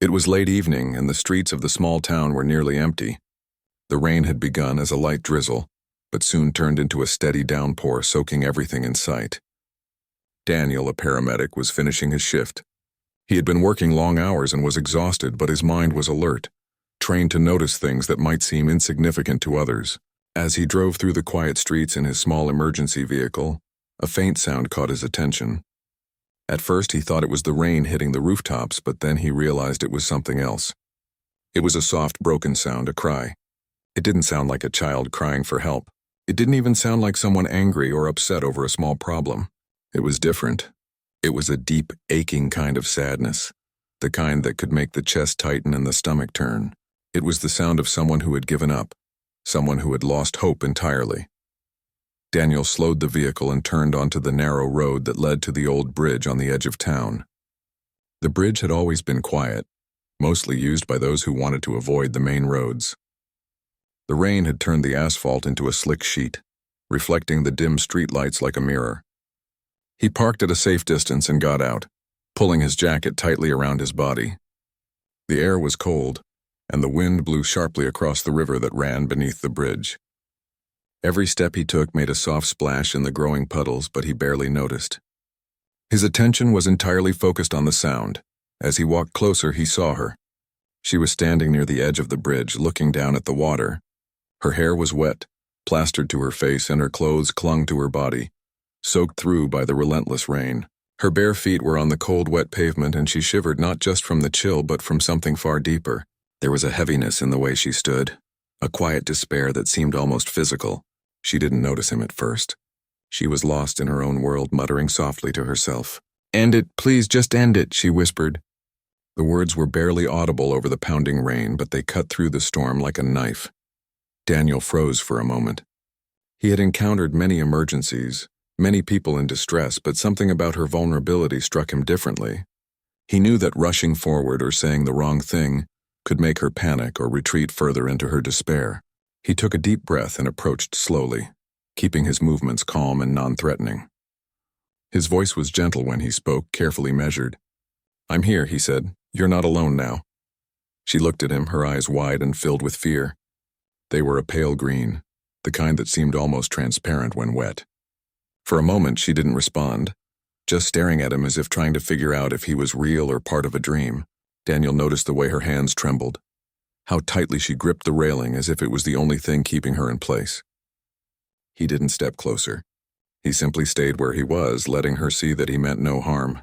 It was late evening, and the streets of the small town were nearly empty. The rain had begun as a light drizzle, but soon turned into a steady downpour, soaking everything in sight. Daniel, a paramedic, was finishing his shift. He had been working long hours and was exhausted, but his mind was alert, trained to notice things that might seem insignificant to others. As he drove through the quiet streets in his small emergency vehicle, a faint sound caught his attention. At first he thought it was the rain hitting the rooftops, but then he realized it was something else. It was a soft, broken sound, a cry. It didn't sound like a child crying for help. It didn't even sound like someone angry or upset over a small problem. It was different. It was a deep, aching kind of sadness, the kind that could make the chest tighten and the stomach turn. It was the sound of someone who had given up, someone who had lost hope entirely. Daniel slowed the vehicle and turned onto the narrow road that led to the old bridge on the edge of town. The bridge had always been quiet, mostly used by those who wanted to avoid the main roads. The rain had turned the asphalt into a slick sheet, reflecting the dim streetlights like a mirror. He parked at a safe distance and got out, pulling his jacket tightly around his body. The air was cold, and the wind blew sharply across the river that ran beneath the bridge. Every step he took made a soft splash in the growing puddles, but he barely noticed. His attention was entirely focused on the sound. As he walked closer, he saw her. She was standing near the edge of the bridge, looking down at the water. Her hair was wet, plastered to her face, and her clothes clung to her body, soaked through by the relentless rain. Her bare feet were on the cold, wet pavement, and she shivered not just from the chill but from something far deeper. There was a heaviness in the way she stood, a quiet despair that seemed almost physical. She didn't notice him at first. She was lost in her own world, muttering softly to herself. "End it, please, just end it," she whispered. The words were barely audible over the pounding rain, but they cut through the storm like a knife. Daniel froze for a moment. He had encountered many emergencies, many people in distress, but something about her vulnerability struck him differently. He knew that rushing forward or saying the wrong thing could make her panic or retreat further into her despair. He took a deep breath and approached slowly, keeping his movements calm and non-threatening. His voice was gentle when he spoke, carefully measured. "I'm here," he said. "You're not alone now." She looked at him, her eyes wide and filled with fear. They were a pale green, the kind that seemed almost transparent when wet. For a moment, she didn't respond, just staring at him as if trying to figure out if he was real or part of a dream. Daniel noticed the way her hands trembled, how tightly she gripped the railing as if it was the only thing keeping her in place. He didn't step closer. He simply stayed where he was, letting her see that he meant no harm.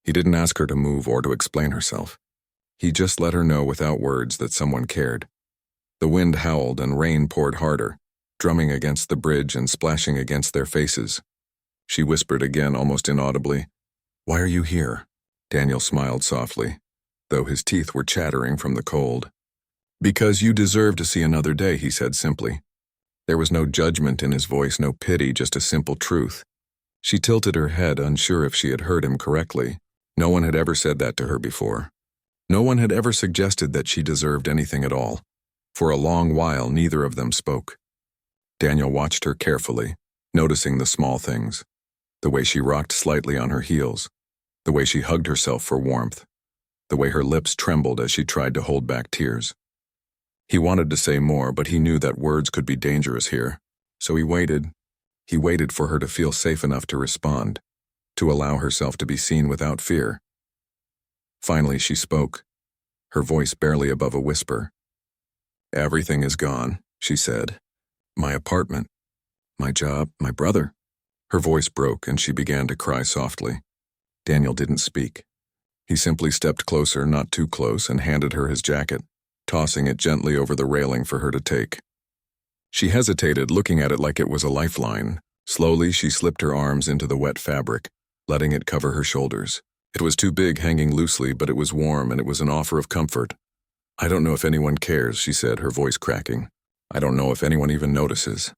He didn't ask her to move or to explain herself. He just let her know without words that someone cared. The wind howled and rain poured harder, drumming against the bridge and splashing against their faces. She whispered again, almost inaudibly, "Why are you here?" Daniel smiled softly, though his teeth were chattering from the cold. "Because you deserve to see another day," he said simply. There was no judgment in his voice, no pity, just a simple truth. She tilted her head, unsure if she had heard him correctly. No one had ever said that to her before. No one had ever suggested that she deserved anything at all. For a long while, neither of them spoke. Daniel watched her carefully, noticing the small things. The way she rocked slightly on her heels. The way she hugged herself for warmth. The way her lips trembled as she tried to hold back tears. He wanted to say more, but he knew that words could be dangerous here. So he waited. He waited for her to feel safe enough to respond, to allow herself to be seen without fear. Finally, she spoke, her voice barely above a whisper. "Everything is gone," she said. "My apartment, my job, my brother." Her voice broke and she began to cry softly. Daniel didn't speak. He simply stepped closer, not too close, and handed her his jacket, tossing it gently over the railing for her to take. She hesitated, looking at it like it was a lifeline. Slowly, she slipped her arms into the wet fabric, letting it cover her shoulders. It was too big, hanging loosely, but it was warm and it was an offer of comfort. "I don't know if anyone cares," she said, her voice cracking. "I don't know if anyone even notices."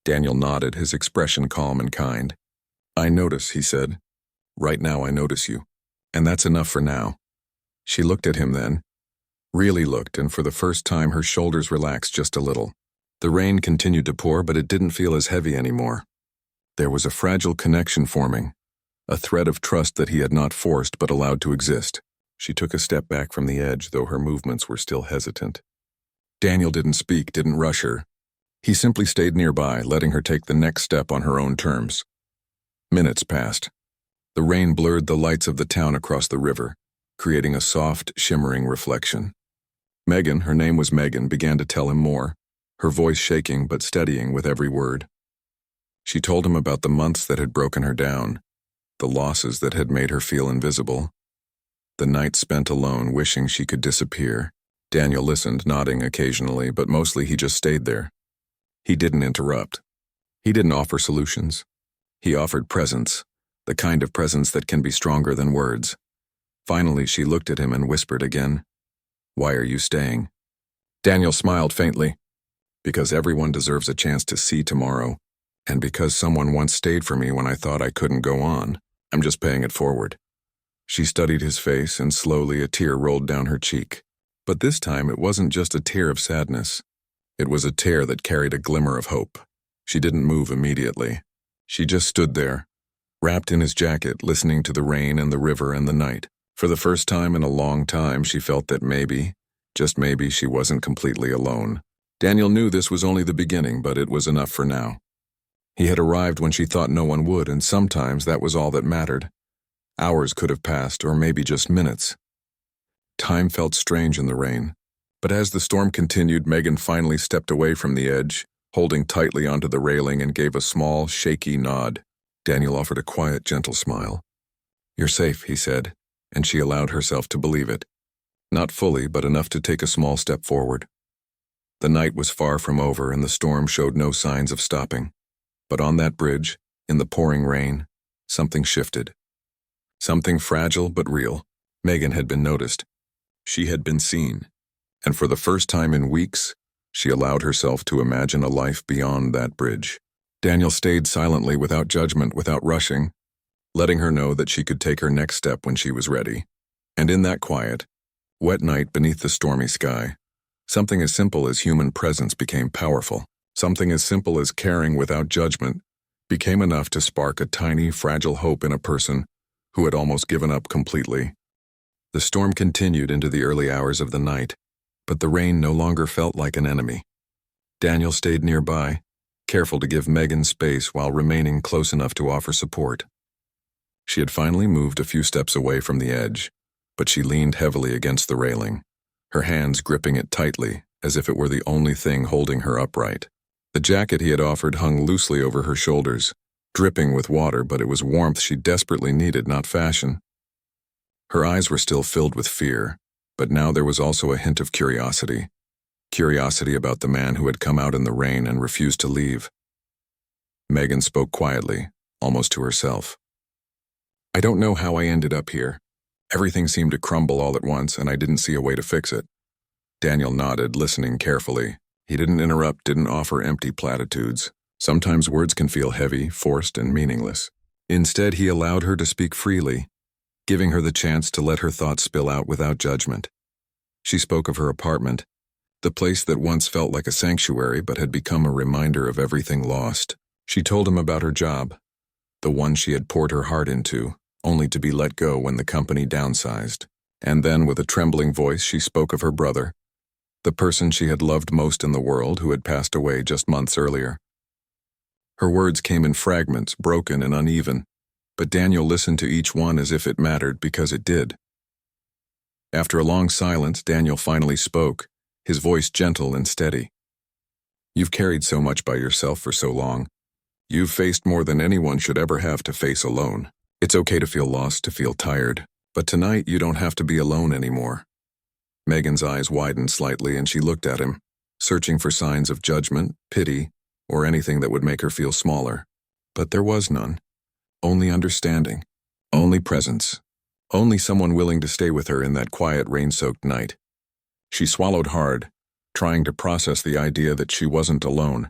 Daniel nodded, his expression calm and kind. "I notice," he said. "Right now I notice you. And that's enough for now." She looked at him then, really looked, and for the first time her shoulders relaxed just a little. The rain continued to pour, but it didn't feel as heavy anymore. There was a fragile connection forming, a thread of trust that he had not forced but allowed to exist. She took a step back from the edge, though her movements were still hesitant. Daniel didn't speak, didn't rush her. He simply stayed nearby, letting her take the next step on her own terms. Minutes passed. The rain blurred the lights of the town across the river, creating a soft, shimmering reflection. Megan, her name was Megan, began to tell him more, her voice shaking but steadying with every word. She told him about the months that had broken her down, the losses that had made her feel invisible, the nights spent alone wishing she could disappear. Daniel listened, nodding occasionally, but mostly he just stayed there. He didn't interrupt. He didn't offer solutions. He offered presence, the kind of presence that can be stronger than words. Finally, she looked at him and whispered again, "Why are you staying?" Daniel smiled faintly. "Because everyone deserves a chance to see tomorrow, and because someone once stayed for me when I thought I couldn't go on. I'm just paying it forward." She studied his face, and slowly a tear rolled down her cheek. But this time it wasn't just a tear of sadness. It was a tear that carried a glimmer of hope. She didn't move immediately. She just stood there, wrapped in his jacket, listening to the rain and the river and the night. For the first time in a long time, she felt that maybe, just maybe, she wasn't completely alone. Daniel knew this was only the beginning, but it was enough for now. He had arrived when she thought no one would, and sometimes that was all that mattered. Hours could have passed, or maybe just minutes. Time felt strange in the rain, but as the storm continued, Megan finally stepped away from the edge, holding tightly onto the railing, and gave a small, shaky nod. Daniel offered a quiet, gentle smile. "You're safe," he said, and she allowed herself to believe it. Not fully, but enough to take a small step forward. The night was far from over, and the storm showed no signs of stopping. But on that bridge, in the pouring rain, something shifted. Something fragile but real. Megan had been noticed. She had been seen. And for the first time in weeks, she allowed herself to imagine a life beyond that bridge. Daniel stayed silently, without judgment, without rushing, letting her know that she could take her next step when she was ready. And in that quiet, wet night beneath the stormy sky, something as simple as human presence became powerful. Something as simple as caring without judgment became enough to spark a tiny, fragile hope in a person who had almost given up completely. The storm continued into the early hours of the night, but the rain no longer felt like an enemy. Daniel stayed nearby, careful to give Megan space while remaining close enough to offer support. She had finally moved a few steps away from the edge, but she leaned heavily against the railing, her hands gripping it tightly, as if it were the only thing holding her upright. The jacket he had offered hung loosely over her shoulders, dripping with water, but it was warmth she desperately needed, not fashion. Her eyes were still filled with fear, but now there was also a hint of curiosity. Curiosity about the man who had come out in the rain and refused to leave. Megan spoke quietly, almost to herself. "I don't know how I ended up here. Everything seemed to crumble all at once, and I didn't see a way to fix it." Daniel nodded, listening carefully. He didn't interrupt, didn't offer empty platitudes. Sometimes words can feel heavy, forced, and meaningless. Instead, he allowed her to speak freely, giving her the chance to let her thoughts spill out without judgment. She spoke of her apartment, the place that once felt like a sanctuary but had become a reminder of everything lost. She told him about her job, the one she had poured her heart into, only to be let go when the company downsized. And then, with a trembling voice, she spoke of her brother, the person she had loved most in the world, who had passed away just months earlier. Her words came in fragments, broken and uneven, but Daniel listened to each one as if it mattered, because it did. After a long silence, Daniel finally spoke, his voice gentle and steady. "You've carried so much by yourself for so long. You've faced more than anyone should ever have to face alone. It's okay to feel lost, to feel tired, but tonight you don't have to be alone anymore." Megan's eyes widened slightly, and she looked at him, searching for signs of judgment, pity, or anything that would make her feel smaller. But there was none. Only understanding. Only presence. Only someone willing to stay with her in that quiet, rain-soaked night. She swallowed hard, trying to process the idea that she wasn't alone,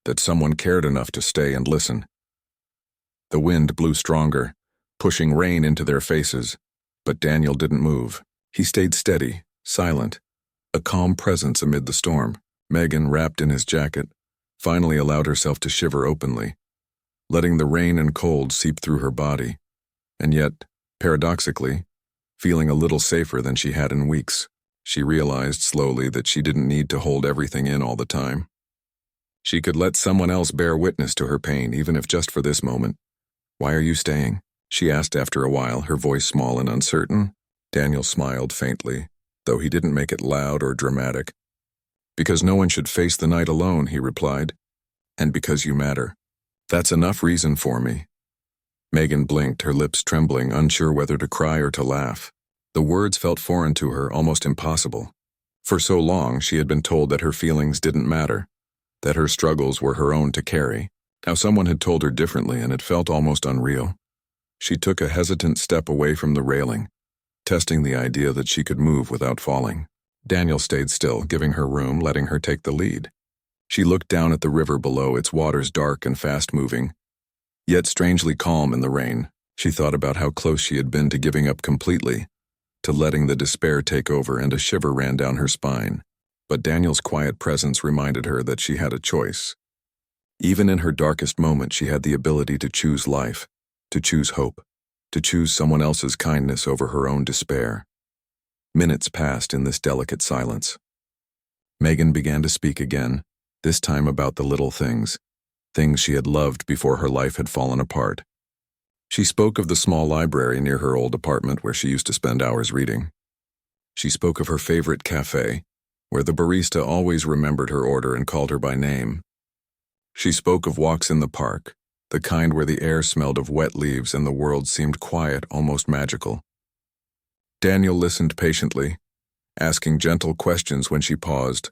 that someone cared enough to stay and listen. The wind blew stronger, pushing rain into their faces, but Daniel didn't move. He stayed steady, silent, a calm presence amid the storm. Megan, wrapped in his jacket, finally allowed herself to shiver openly, letting the rain and cold seep through her body, and yet, paradoxically, feeling a little safer than she had in weeks. She realized slowly that she didn't need to hold everything in all the time. She could let someone else bear witness to her pain, even if just for this moment. "Why are you staying?" she asked after a while, her voice small and uncertain. Daniel smiled faintly, though he didn't make it loud or dramatic. "Because no one should face the night alone," he replied. "And because you matter. That's enough reason for me." Megan blinked, her lips trembling, unsure whether to cry or to laugh. The words felt foreign to her, almost impossible. For so long, she had been told that her feelings didn't matter, that her struggles were her own to carry. Now someone had told her differently, and it felt almost unreal. She took a hesitant step away from the railing, testing the idea that she could move without falling. Daniel stayed still, giving her room, letting her take the lead. She looked down at the river below, its waters dark and fast-moving, yet strangely calm in the rain. She thought about how close she had been to giving up completely, to letting the despair take over, and a shiver ran down her spine. But Daniel's quiet presence reminded her that she had a choice. Even in her darkest moment, she had the ability to choose life, to choose hope, to choose someone else's kindness over her own despair. Minutes passed in this delicate silence. Megan began to speak again, this time about the little things she had loved before her life had fallen apart. She spoke of the small library near her old apartment where she used to spend hours reading. She spoke of her favorite cafe, where the barista always remembered her order and called her by name. She spoke of walks in the park, the kind where the air smelled of wet leaves and the world seemed quiet, almost magical. Daniel listened patiently, asking gentle questions when she paused,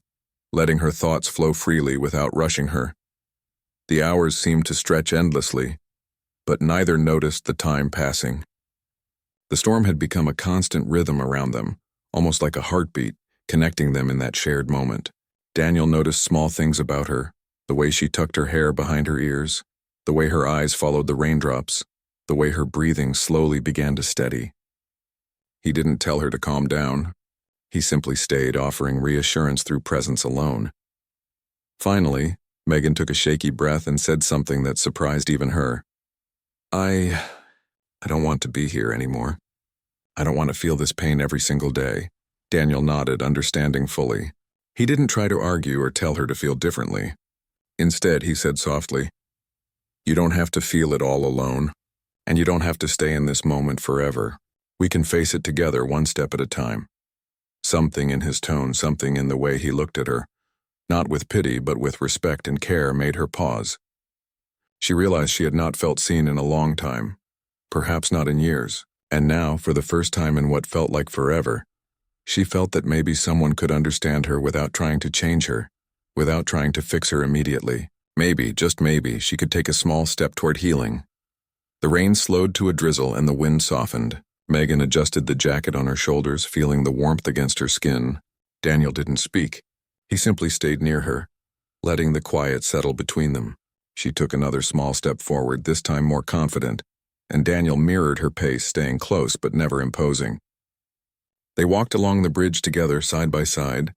letting her thoughts flow freely without rushing her. The hours seemed to stretch endlessly, but neither noticed the time passing. The storm had become a constant rhythm around them, almost like a heartbeat, connecting them in that shared moment. Daniel noticed small things about her, the way she tucked her hair behind her ears, the way her eyes followed the raindrops, the way her breathing slowly began to steady. He didn't tell her to calm down. He simply stayed, offering reassurance through presence alone. Finally, Megan took a shaky breath and said something that surprised even her. I don't want to be here anymore. I don't want to feel this pain every single day." Daniel nodded, understanding fully. He didn't try to argue or tell her to feel differently. Instead, he said softly, "You don't have to feel it all alone, and you don't have to stay in this moment forever. We can face it together, one step at a time." Something in his tone, something in the way he looked at her, not with pity but with respect and care, made her pause. She realized she had not felt seen in a long time, perhaps not in years, and now, for the first time in what felt like forever, she felt that maybe someone could understand her without trying to change her, without trying to fix her immediately. Maybe, just maybe, she could take a small step toward healing. The rain slowed to a drizzle and the wind softened. Megan adjusted the jacket on her shoulders, feeling the warmth against her skin. Daniel didn't speak. He simply stayed near her, letting the quiet settle between them. She took another small step forward, this time more confident, and Daniel mirrored her pace, staying close but never imposing. They walked along the bridge together, side by side,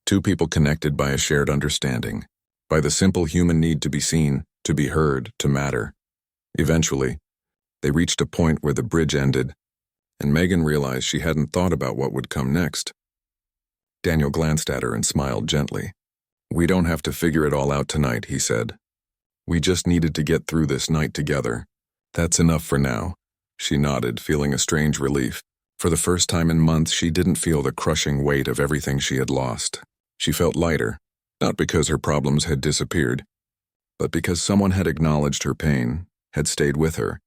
two people connected by a shared understanding, by the simple human need to be seen, to be heard, to matter. Eventually, they reached a point where the bridge ended, and Megan realized she hadn't thought about what would come next. Daniel glanced at her and smiled gently. "We don't have to figure it all out tonight," he said. "We just needed to get through this night together. That's enough for now." She nodded, feeling a strange relief. For the first time in months, she didn't feel the crushing weight of everything she had lost. She felt lighter, not because her problems had disappeared, but because someone had acknowledged her pain, had stayed with her,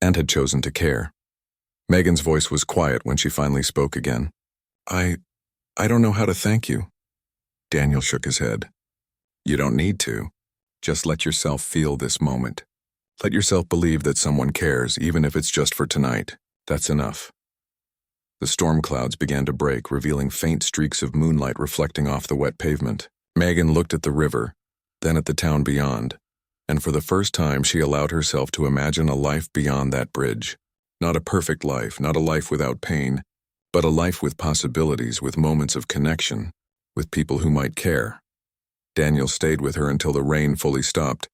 and had chosen to care. Megan's voice was quiet when she finally spoke again. I don't know how to thank you." Daniel shook his head. "You don't need to. Just let yourself feel this moment. Let yourself believe that someone cares, even if it's just for tonight. That's enough." The storm clouds began to break, revealing faint streaks of moonlight reflecting off the wet pavement. Megan looked at the river, then at the town beyond, and for the first time she allowed herself to imagine a life beyond that bridge. Not a perfect life, not a life without pain, but a life with possibilities, with moments of connection, with people who might care. Daniel stayed with her until the rain fully stopped,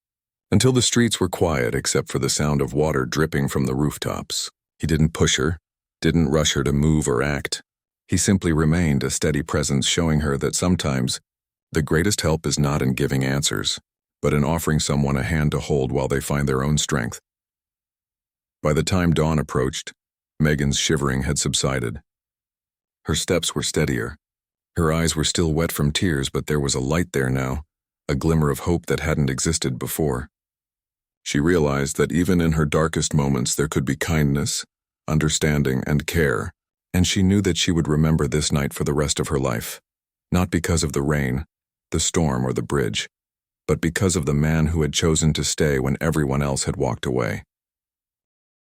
until the streets were quiet except for the sound of water dripping from the rooftops. He didn't push her. didn't rush her to move or act. He simply remained, a steady presence, showing her that sometimes the greatest help is not in giving answers, but in offering someone a hand to hold while they find their own strength. By the time dawn approached, Megan's shivering had subsided. Her steps were steadier. Her eyes were still wet from tears, but there was a light there now, a glimmer of hope that hadn't existed before. She realized that even in her darkest moments there could be kindness, understanding, and care, and she knew that she would remember this night for the rest of her life, not because of the rain, the storm, or the bridge, but because of the man who had chosen to stay when everyone else had walked away.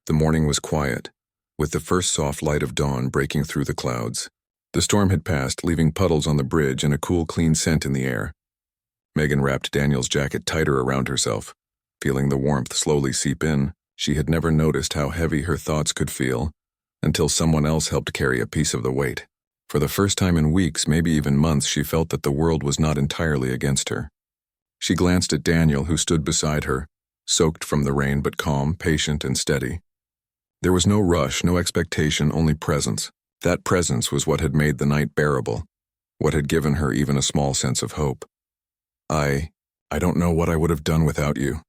The morning was quiet, with the first soft light of dawn breaking through the clouds. The storm had passed, leaving puddles on the bridge and a cool, clean scent in the air. Megan wrapped Daniel's jacket tighter around herself. Feeling the warmth slowly seep in, she had never noticed how heavy her thoughts could feel until someone else helped carry a piece of the weight. For the first time in weeks, maybe even months, she felt that the world was not entirely against her. She glanced at Daniel, who stood beside her, soaked from the rain but calm, patient, and steady. There was no rush, no expectation, only presence. That presence was what had made the night bearable, what had given her even a small sense of hope. I don't know what I would have done without you,"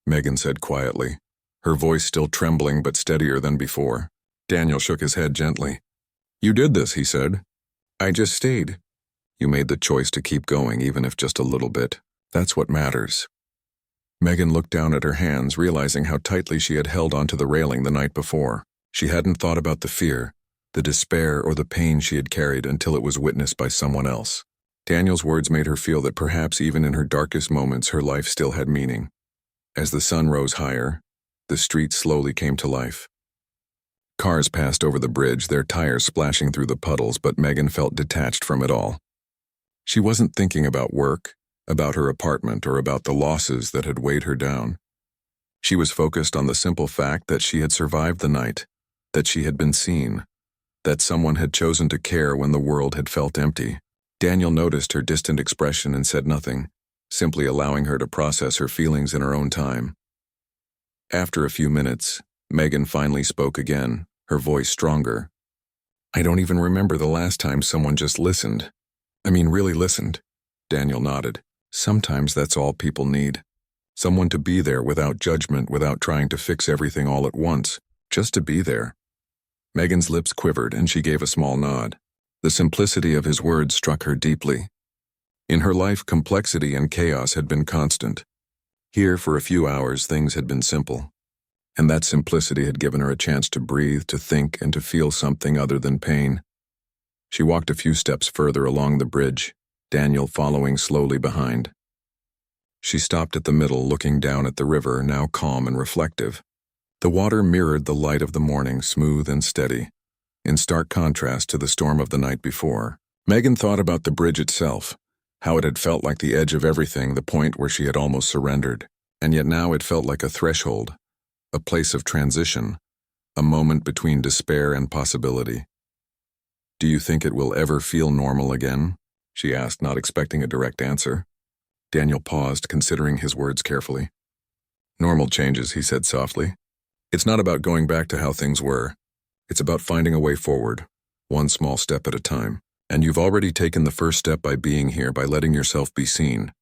Megan said quietly, her voice still trembling but steadier than before. Daniel shook his head gently. "You did this," he said. "I just stayed. You made the choice to keep going, even if just a little bit. That's what matters." Megan looked down at her hands, realizing how tightly she had held onto the railing the night before. She hadn't thought about the fear, the despair, or the pain she had carried until it was witnessed by someone else. Daniel's words made her feel that perhaps even in her darkest moments her life still had meaning. As the sun rose higher, the street slowly came to life. Cars passed over the bridge, their tires splashing through the puddles, but Megan felt detached from it all. She wasn't thinking about work, about her apartment, or about the losses that had weighed her down. She was focused on the simple fact that she had survived the night, that she had been seen, that someone had chosen to care when the world had felt empty. Daniel noticed her distant expression and said nothing, simply allowing her to process her feelings in her own time. After a few minutes, Megan finally spoke again, her voice stronger. "I don't even remember the last time someone just listened. Really listened." Daniel nodded. "Sometimes that's all people need. Someone to be there without judgment, without trying to fix everything all at once, just to be there." Megan's lips quivered and she gave a small nod. The simplicity of his words struck her deeply. In her life, complexity and chaos had been constant. Here, for a few hours, things had been simple. And that simplicity had given her a chance to breathe, to think, and to feel something other than pain. She walked a few steps further along the bridge, Daniel following slowly behind. She stopped at the middle, looking down at the river, now calm and reflective. The water mirrored the light of the morning, smooth and steady, in stark contrast to the storm of the night before. Megan thought about the bridge itself, how it had felt like the edge of everything, the point where she had almost surrendered, and yet now it felt like a threshold, a place of transition, a moment between despair and possibility. "Do you think it will ever feel normal again?" she asked, not expecting a direct answer. Daniel paused, considering his words carefully. "Normal changes," he said softly. "It's not about going back to how things were. It's about finding a way forward, one small step at a time. And you've already taken the first step by being here, by letting yourself be seen."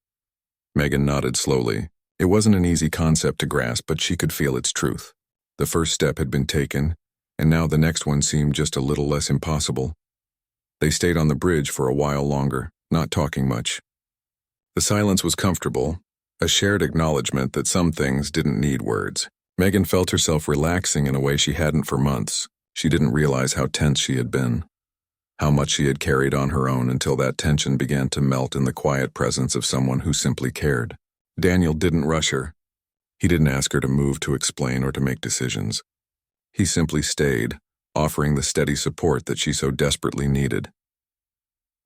Megan nodded slowly. It wasn't an easy concept to grasp, but she could feel its truth. The first step had been taken, and now the next one seemed just a little less impossible. They stayed on the bridge for a while longer, not talking much. The silence was comfortable, a shared acknowledgement that some things didn't need words. Megan felt herself relaxing in a way she hadn't for months. She didn't realize how tense she had been, how much she had carried on her own, until that tension began to melt in the quiet presence of someone who simply cared. Daniel didn't rush her. He didn't ask her to move, to explain, or to make decisions. He simply stayed, offering the steady support that she so desperately needed.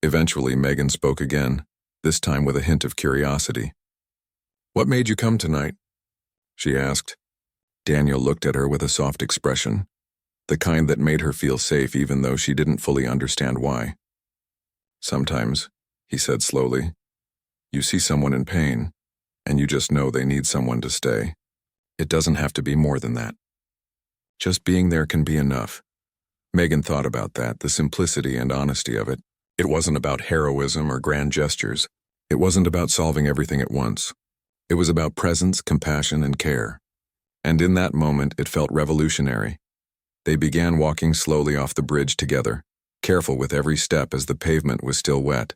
Eventually, Megan spoke again, this time with a hint of curiosity. "What made you come tonight?" she asked. Daniel looked at her with a soft expression, the kind that made her feel safe even though she didn't fully understand why. "Sometimes," he said slowly, "you see someone in pain, and you just know they need someone to stay. It doesn't have to be more than that. Just being there can be enough. Megan thought about that, the simplicity and honesty of it. It wasn't about heroism or grand gestures. It wasn't about solving everything at once. It was about presence, compassion, and care. And in that moment, it felt revolutionary. They began walking slowly off the bridge together, careful with every step as the pavement was still wet.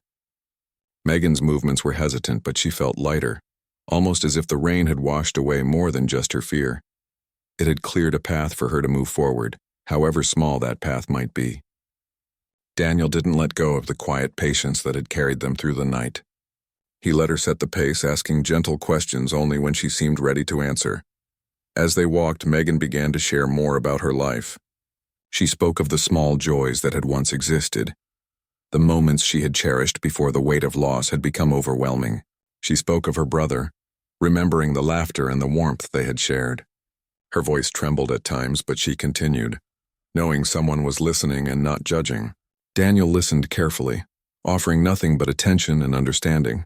Megan's movements were hesitant, but she felt lighter, almost as if the rain had washed away more than just her fear. It had cleared a path for her to move forward, however small that path might be. Daniel didn't let go of the quiet patience that had carried them through the night. He let her set the pace, asking gentle questions only when she seemed ready to answer. As they walked, Megan began to share more about her life. She spoke of the small joys that had once existed, the moments she had cherished before the weight of loss had become overwhelming. She spoke of her brother, remembering the laughter and the warmth they had shared. Her voice trembled at times, but she continued, knowing someone was listening and not judging. Daniel listened carefully, offering nothing but attention and understanding.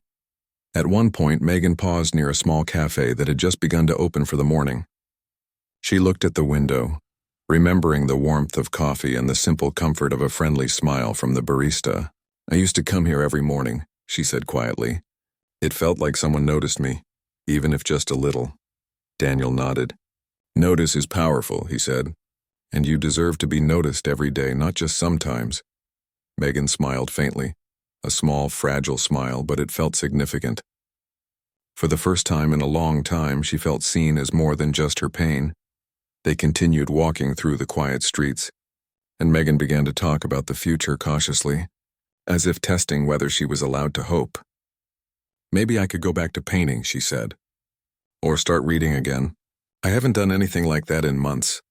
At one point, Megan paused near a small cafe that had just begun to open for the morning. She looked at the window, remembering the warmth of coffee and the simple comfort of a friendly smile from the barista. "I used to come here every morning," she said quietly. "It felt like someone noticed me, even if just a little." Daniel nodded. "Notice is powerful," he said, "and you deserve to be noticed every day, not just sometimes." Megan smiled faintly, a small, fragile smile, but it felt significant. For the first time in a long time, she felt seen as more than just her pain. They continued walking through the quiet streets, and Megan began to talk about the future cautiously, as if testing whether she was allowed to hope. "Maybe I could go back to painting," she said, "or start reading again. I haven't done anything like that in months."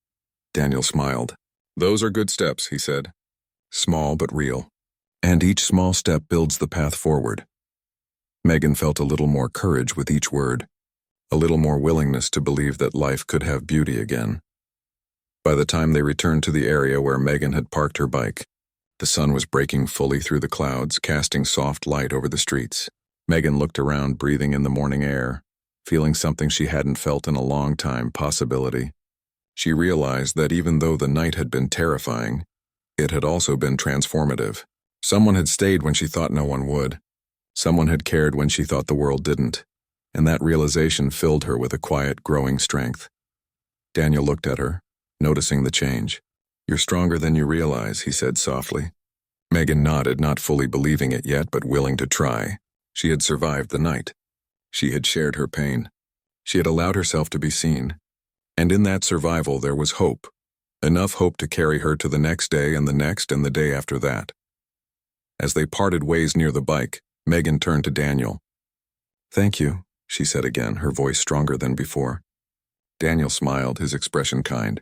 Daniel smiled. "Those are good steps," he said. "Small but real. And each small step builds the path forward." Megan felt a little more courage with each word, a little more willingness to believe that life could have beauty again. By the time they returned to the area where Megan had parked her bike, the sun was breaking fully through the clouds, casting soft light over the streets. Megan looked around, breathing in the morning air, feeling something she hadn't felt in a long time, possibility. She realized that even though the night had been terrifying, it had also been transformative. Someone had stayed when she thought no one would. Someone had cared when she thought the world didn't, and that realization filled her with a quiet, growing strength. Daniel looked at her, noticing the change. "You're stronger than you realize," he said softly. Megan nodded, not fully believing it yet, but willing to try. She had survived the night. She had shared her pain. She had allowed herself to be seen. And in that survival there was hope. Enough hope to carry her to the next day and the next and the day after that. As they parted ways near the bike, Megan turned to Daniel. "Thank you," she said again, her voice stronger than before. Daniel smiled, his expression kind.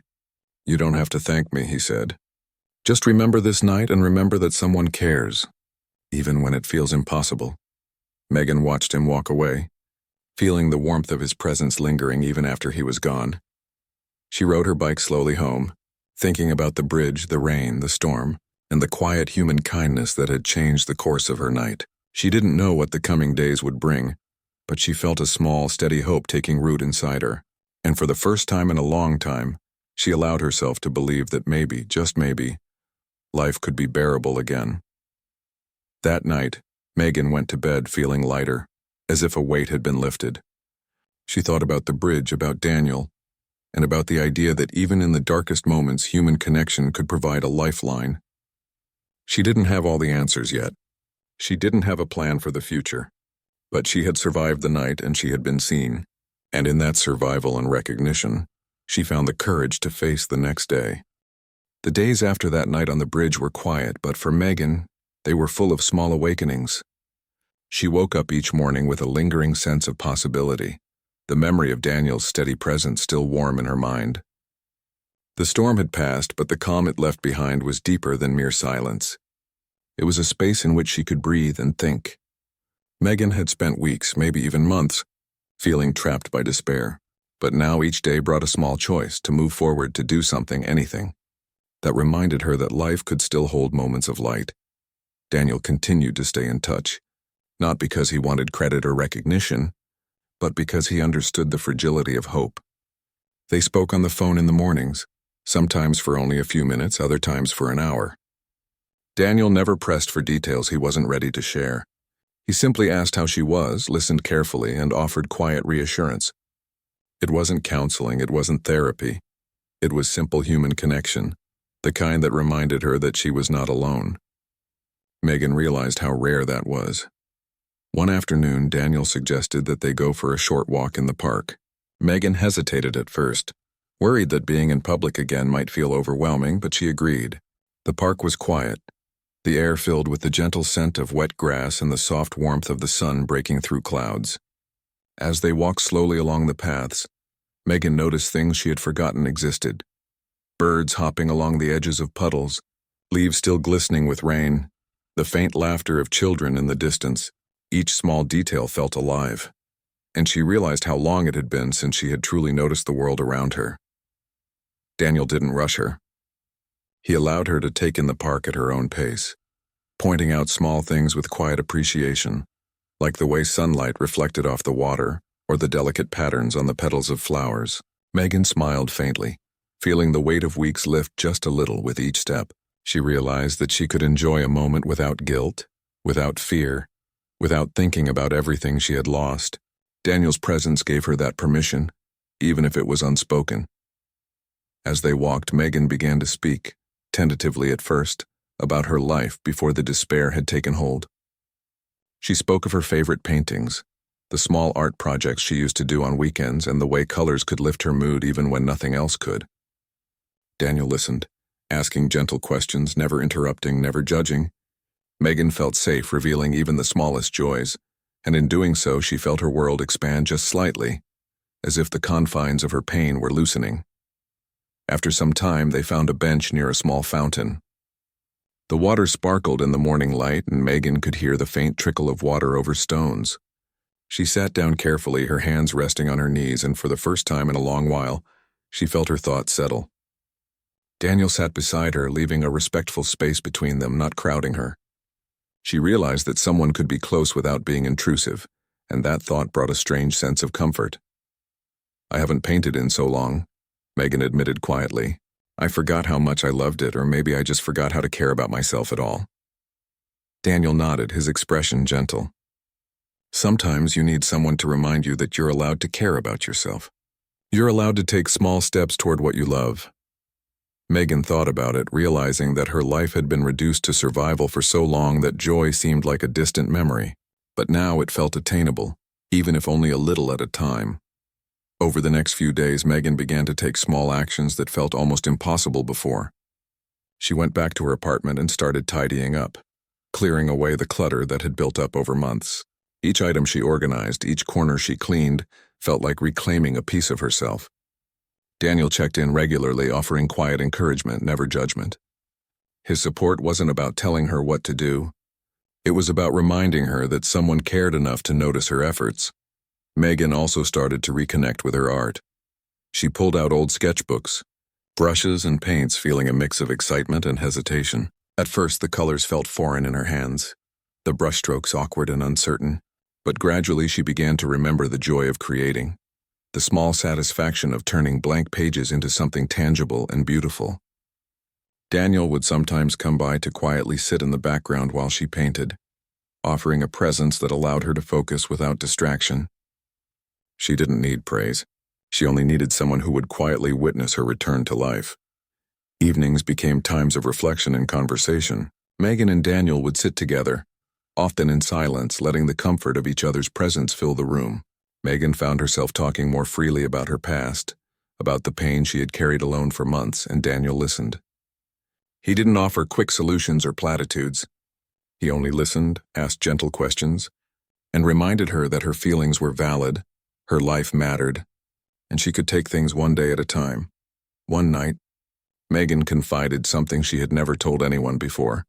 "You don't have to thank me," he said. "Just remember this night and remember that someone cares, even when it feels impossible." Megan watched him walk away, feeling the warmth of his presence lingering even after he was gone. She rode her bike slowly home, thinking about the bridge, the rain, the storm, and the quiet human kindness that had changed the course of her night. She didn't know what the coming days would bring, but she felt a small, steady hope taking root inside her, and for the first time in a long time, she allowed herself to believe that maybe, just maybe, life could be bearable again. That night, Megan went to bed feeling lighter, as if a weight had been lifted. She thought about the bridge, about Daniel, and about the idea that even in the darkest moments, human connection could provide a lifeline. She didn't have all the answers yet. She didn't have a plan for the future, but she had survived the night and she had been seen, and in that survival and recognition, she found the courage to face the next day. The days after that night on the bridge were quiet, but for Megan, they were full of small awakenings. She woke up each morning with a lingering sense of possibility, the memory of Daniel's steady presence still warm in her mind. The storm had passed, but the calm it left behind was deeper than mere silence. It was a space in which she could breathe and think. Megan had spent weeks, maybe even months, feeling trapped by despair, but now each day brought a small choice to move forward, to do something, anything, that reminded her that life could still hold moments of light. Daniel continued to stay in touch, not because he wanted credit or recognition, but because he understood the fragility of hope. They spoke on the phone in the mornings, sometimes for only a few minutes, other times for an hour. Daniel never pressed for details he wasn't ready to share. He simply asked how she was, listened carefully, and offered quiet reassurance. It wasn't counseling, it wasn't therapy. It was simple human connection, the kind that reminded her that she was not alone. Megan realized how rare that was. One afternoon, Daniel suggested that they go for a short walk in the park. Megan hesitated at first, worried that being in public again might feel overwhelming, but she agreed. The park was quiet, the air filled with the gentle scent of wet grass and the soft warmth of the sun breaking through clouds. As they walked slowly along the paths, Megan noticed things she had forgotten existed. Birds hopping along the edges of puddles, leaves still glistening with rain, the faint laughter of children in the distance. Each small detail felt alive, and she realized how long it had been since she had truly noticed the world around her. Daniel didn't rush her. He allowed her to take in the park at her own pace, pointing out small things with quiet appreciation, like the way sunlight reflected off the water or the delicate patterns on the petals of flowers. Megan smiled faintly, feeling the weight of weeks lift just a little with each step. She realized that she could enjoy a moment without guilt, without fear, without thinking about everything she had lost. Daniel's presence gave her that permission, even if it was unspoken. As they walked, Megan began to speak, tentatively at first, about her life before the despair had taken hold. She spoke of her favorite paintings, the small art projects she used to do on weekends, and the way colors could lift her mood even when nothing else could. Daniel listened, asking gentle questions, never interrupting, never judging. Megan felt safe revealing even the smallest joys, and in doing so she felt her world expand just slightly, as if the confines of her pain were loosening. After some time, they found a bench near a small fountain. The water sparkled in the morning light, and Megan could hear the faint trickle of water over stones. She sat down carefully, her hands resting on her knees, and for the first time in a long while, she felt her thoughts settle. Daniel sat beside her, leaving a respectful space between them, not crowding her. She realized that someone could be close without being intrusive, and that thought brought a strange sense of comfort. "I haven't painted in so long," Megan admitted quietly. "I forgot how much I loved it, or maybe I just forgot how to care about myself at all." Daniel nodded, his expression gentle. "Sometimes you need someone to remind you that you're allowed to care about yourself. You're allowed to take small steps toward what you love." Megan thought about it, realizing that her life had been reduced to survival for so long that joy seemed like a distant memory. But now it felt attainable, even if only a little at a time. Over the next few days, Megan began to take small actions that felt almost impossible before. She went back to her apartment and started tidying up, clearing away the clutter that had built up over months. Each item she organized, each corner she cleaned, felt like reclaiming a piece of herself. Daniel checked in regularly, offering quiet encouragement, never judgment. His support wasn't about telling her what to do. It was about reminding her that someone cared enough to notice her efforts. Megan also started to reconnect with her art. She pulled out old sketchbooks, brushes and paints, feeling a mix of excitement and hesitation. At first, the colors felt foreign in her hands, the brushstrokes awkward and uncertain, but gradually she began to remember the joy of creating, the small satisfaction of turning blank pages into something tangible and beautiful. Daniel would sometimes come by to quietly sit in the background while she painted, offering a presence that allowed her to focus without distraction. She didn't need praise. She only needed someone who would quietly witness her return to life. Evenings became times of reflection and conversation. Megan and Daniel would sit together, often in silence, letting the comfort of each other's presence fill the room. Megan found herself talking more freely about her past, about the pain she had carried alone for months, and Daniel listened. He didn't offer quick solutions or platitudes. He only listened, asked gentle questions, and reminded her that her feelings were valid, her life mattered, and she could take things one day at a time. One night, Megan confided something she had never told anyone before.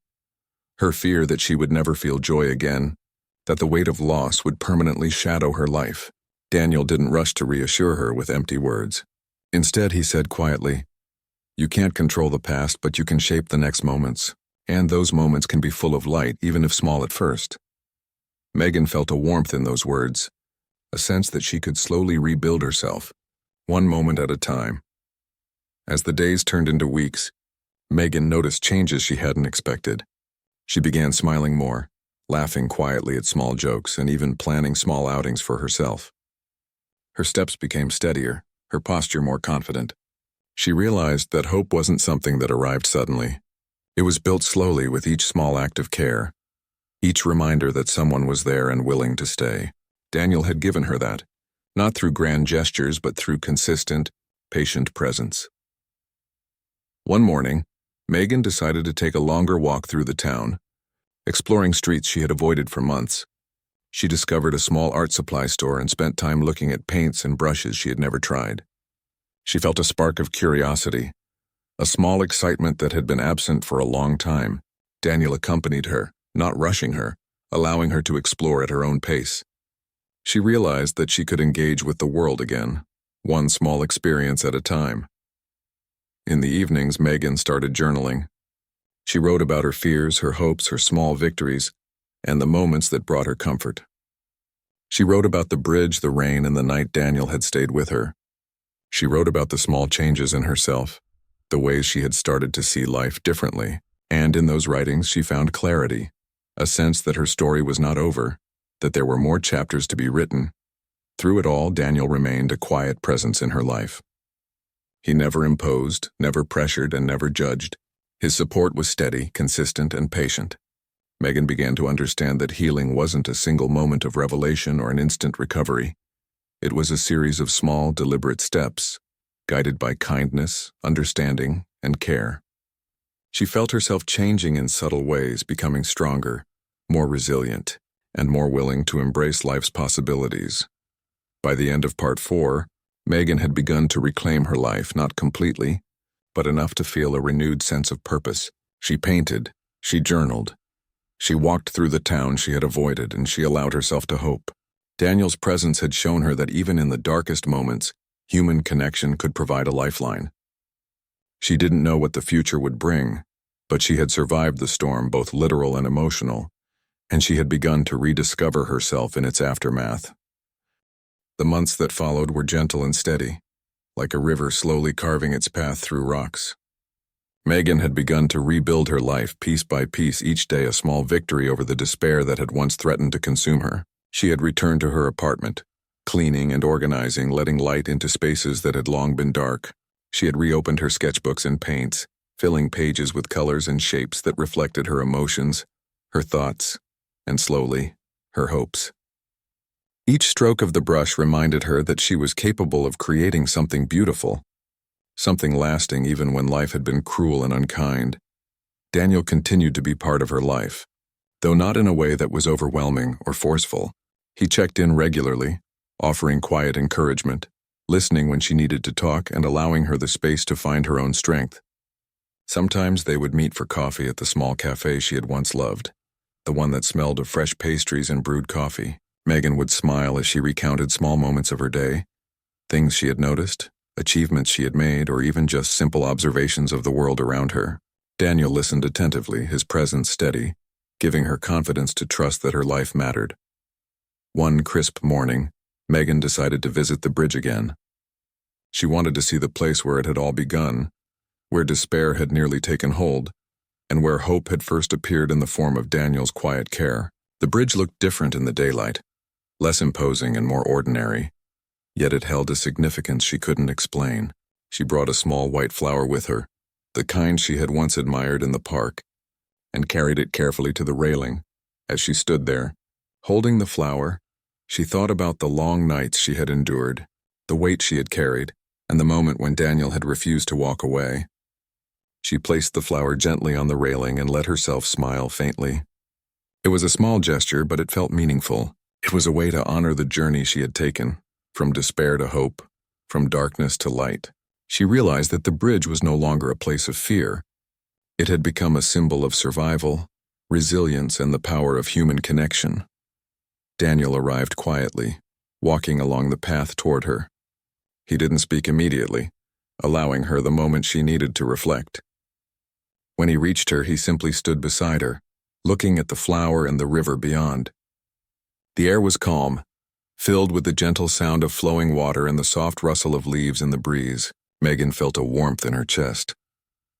Her fear that she would never feel joy again, that the weight of loss would permanently shadow her life. Daniel didn't rush to reassure her with empty words. Instead, he said quietly, "You can't control the past, but you can shape the next moments, and those moments can be full of light, even if small at first." Megan felt a warmth in those words, a sense that she could slowly rebuild herself, one moment at a time. As the days turned into weeks, Megan noticed changes she hadn't expected. She began smiling more, laughing quietly at small jokes, and even planning small outings for herself. Her steps became steadier, her posture more confident. She realized that hope wasn't something that arrived suddenly. It was built slowly with each small act of care, each reminder that someone was there and willing to stay. Daniel had given her that, not through grand gestures but through consistent, patient presence. One morning, Megan decided to take a longer walk through the town, exploring streets she had avoided for months. She discovered a small art supply store and spent time looking at paints and brushes she had never tried. She felt a spark of curiosity, a small excitement that had been absent for a long time. Daniel accompanied her, not rushing her, allowing her to explore at her own pace. She realized that she could engage with the world again, one small experience at a time. In the evenings, Megan started journaling. She wrote about her fears, her hopes, her small victories, and the moments that brought her comfort. She wrote about the bridge, the rain, and the night Daniel had stayed with her. She wrote about the small changes in herself, the ways she had started to see life differently, and in those writings she found clarity, a sense that her story was not over, that there were more chapters to be written. Through it all, Daniel remained a quiet presence in her life. He never imposed, never pressured, and never judged. His support was steady, consistent, and patient. Megan began to understand that healing wasn't a single moment of revelation or an instant recovery. It was a series of small, deliberate steps, guided by kindness, understanding, and care. She felt herself changing in subtle ways, becoming stronger, more resilient, and more willing to embrace life's possibilities. By the end of Part 4, Megan had begun to reclaim her life, not completely, but enough to feel a renewed sense of purpose. She painted, she journaled, she walked through the town she had avoided, and she allowed herself to hope. Daniel's presence had shown her that even in the darkest moments, human connection could provide a lifeline. She didn't know what the future would bring, but she had survived the storm, both literal and emotional, and she had begun to rediscover herself in its aftermath. The months that followed were gentle and steady, like a river slowly carving its path through rocks. Megan had begun to rebuild her life piece by piece, each day a small victory over the despair that had once threatened to consume her. She had returned to her apartment, cleaning and organizing, letting light into spaces that had long been dark. She had reopened her sketchbooks and paints, filling pages with colors and shapes that reflected her emotions, her thoughts, and slowly, her hopes. Each stroke of the brush reminded her that she was capable of creating something beautiful, something lasting even when life had been cruel and unkind. Daniel continued to be part of her life, though not in a way that was overwhelming or forceful. He checked in regularly, offering quiet encouragement, listening when she needed to talk, and allowing her the space to find her own strength. Sometimes they would meet for coffee at the small cafe she had once loved, the one that smelled of fresh pastries and brewed coffee. Megan would smile as she recounted small moments of her day, things she had noticed, achievements she had made, or even just simple observations of the world around her. Daniel listened attentively, his presence steady, giving her confidence to trust that her life mattered. One crisp morning, Megan decided to visit the bridge again. She wanted to see the place where it had all begun, where despair had nearly taken hold, and where hope had first appeared in the form of Daniel's quiet care. The bridge looked different in the daylight, less imposing and more ordinary, yet it held a significance she couldn't explain. She brought a small white flower with her, the kind she had once admired in the park, and carried it carefully to the railing. As she stood there, holding the flower, she thought about the long nights she had endured, the weight she had carried, and the moment when Daniel had refused to walk away. She placed the flower gently on the railing and let herself smile faintly. It was a small gesture, but it felt meaningful. It was a way to honor the journey she had taken, from despair to hope, from darkness to light. She realized that the bridge was no longer a place of fear. It had become a symbol of survival, resilience, and the power of human connection. Daniel arrived quietly, walking along the path toward her. He didn't speak immediately, allowing her the moment she needed to reflect. When he reached her, he simply stood beside her, looking at the flower and the river beyond. The air was calm, filled with the gentle sound of flowing water and the soft rustle of leaves in the breeze. Megan felt a warmth in her chest,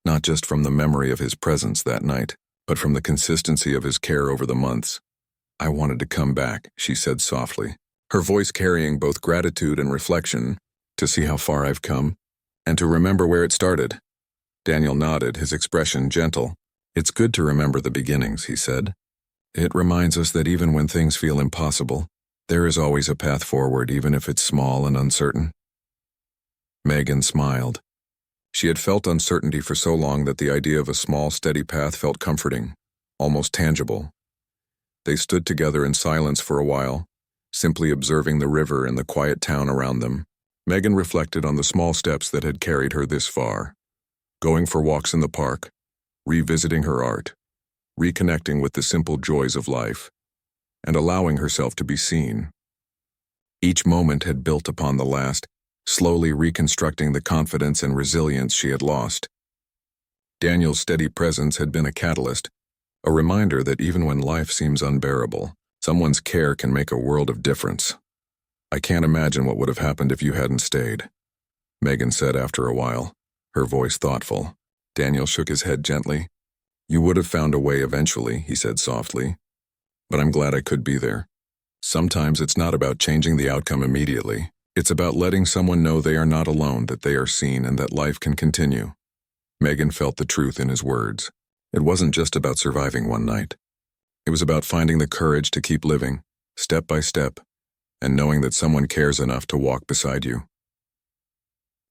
not just from the memory of his presence that night, but from the consistency of his care over the months. "I wanted to come back," she said softly, her voice carrying both gratitude and reflection, "to see how far I've come, and to remember where it started." Daniel nodded, his expression gentle. "It's good to remember the beginnings," he said. "It reminds us that even when things feel impossible, there is always a path forward, even if it's small and uncertain." Megan smiled. She had felt uncertainty for so long that the idea of a small, steady path felt comforting, almost tangible. They stood together in silence for a while, simply observing the river and the quiet town around them. Megan reflected on the small steps that had carried her this far, going for walks in the park, revisiting her art, reconnecting with the simple joys of life, and allowing herself to be seen. Each moment had built upon the last, slowly reconstructing the confidence and resilience she had lost. Daniel's steady presence had been a catalyst, a reminder that even when life seems unbearable, someone's care can make a world of difference. "I can't imagine what would have happened if you hadn't stayed," Megan said after a while, her voice thoughtful. Daniel shook his head gently. "You would have found a way eventually," he said softly. "But I'm glad I could be there. Sometimes it's not about changing the outcome immediately. It's about letting someone know they are not alone, that they are seen, and that life can continue." Megan felt the truth in his words. It wasn't just about surviving one night. It was about finding the courage to keep living, step by step, and knowing that someone cares enough to walk beside you.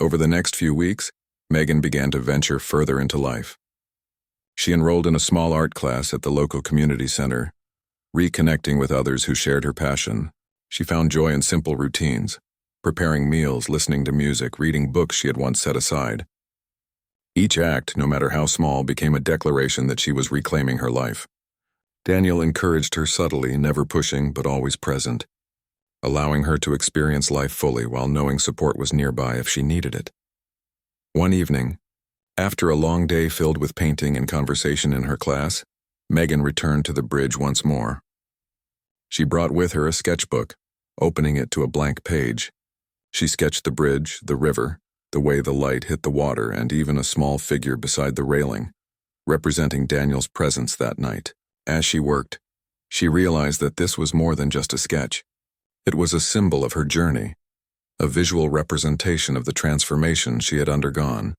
Over the next few weeks, Megan began to venture further into life. She enrolled in a small art class at the local community center. Reconnecting with others who shared her passion, she found joy in simple routines, preparing meals, listening to music, reading books she had once set aside. Each act, no matter how small, became a declaration that she was reclaiming her life. Daniel encouraged her subtly, never pushing but always present, allowing her to experience life fully while knowing support was nearby if she needed it. One evening, after a long day filled with painting and conversation in her class, Megan returned to the bridge once more. She brought with her a sketchbook, opening it to a blank page. She sketched the bridge, the river, the way the light hit the water, and even a small figure beside the railing, representing Daniel's presence that night. As she worked, she realized that this was more than just a sketch. It was a symbol of her journey, a visual representation of the transformation she had undergone.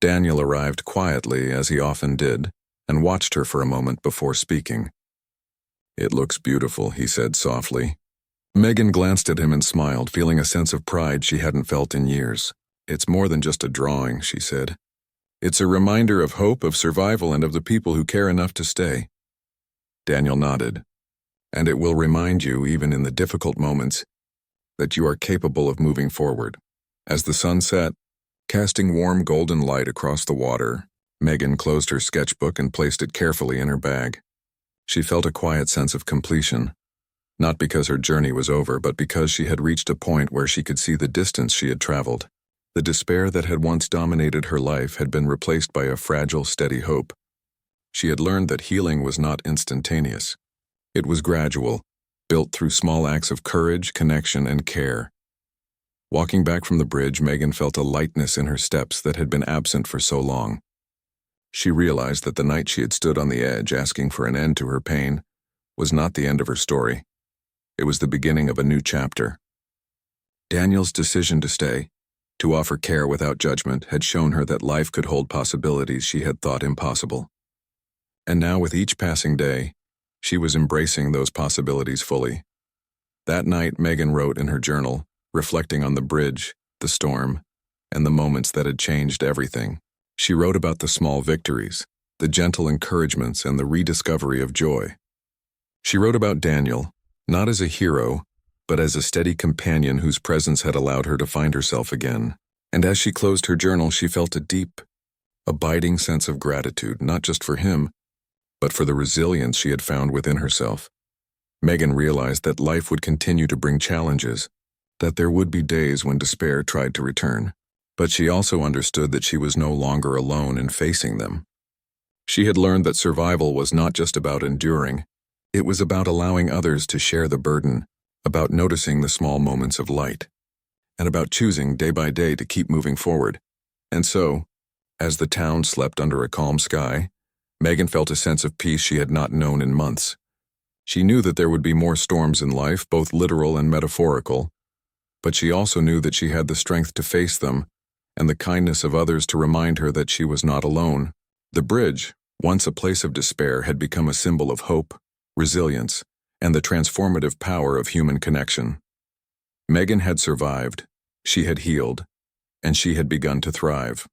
Daniel arrived quietly, as he often did, and watched her for a moment before speaking. "It looks beautiful," he said softly. Megan glanced at him and smiled, feeling a sense of pride she hadn't felt in years. "It's more than just a drawing," she said. "It's a reminder of hope, of survival, and of the people who care enough to stay." Daniel nodded. "And it will remind you, even in the difficult moments, that you are capable of moving forward." As the sun set, casting warm golden light across the water, Megan closed her sketchbook and placed it carefully in her bag. She felt a quiet sense of completion, not because her journey was over, but because she had reached a point where she could see the distance she had traveled. The despair that had once dominated her life had been replaced by a fragile, steady hope. She had learned that healing was not instantaneous. It was gradual, built through small acts of courage, connection, and care. Walking back from the bridge, Megan felt a lightness in her steps that had been absent for so long. She realized that the night she had stood on the edge asking for an end to her pain was not the end of her story. It was the beginning of a new chapter. Daniel's decision to stay, to offer care without judgment, had shown her that life could hold possibilities she had thought impossible. And now, with each passing day, she was embracing those possibilities fully. That night, Megan wrote in her journal, reflecting on the bridge, the storm, and the moments that had changed everything. She wrote about the small victories, the gentle encouragements, and the rediscovery of joy. She wrote about Daniel, not as a hero, but as a steady companion whose presence had allowed her to find herself again. And as she closed her journal, she felt a deep, abiding sense of gratitude, not just for him, but for the resilience she had found within herself. Megan realized that life would continue to bring challenges, that there would be days when despair tried to return. But she also understood that she was no longer alone in facing them. She had learned that survival was not just about enduring, it was about allowing others to share the burden, about noticing the small moments of light. and about choosing day by day to keep moving forward. And so, as the town slept under a calm sky, Megan felt a sense of peace she had not known in months. She knew that there would be more storms in life, both literal and metaphorical, but she also knew that she had the strength to face them and the kindness of others to remind her that she was not alone. The bridge, once a place of despair, had become a symbol of hope, resilience, and the transformative power of human connection. Megan had survived, she had healed, and she had begun to thrive.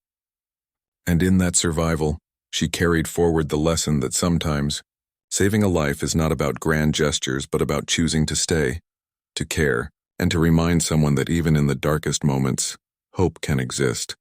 And in that survival, she carried forward the lesson that sometimes saving a life is not about grand gestures but about choosing to stay, to care, and to remind someone that even in the darkest moments, hope can exist.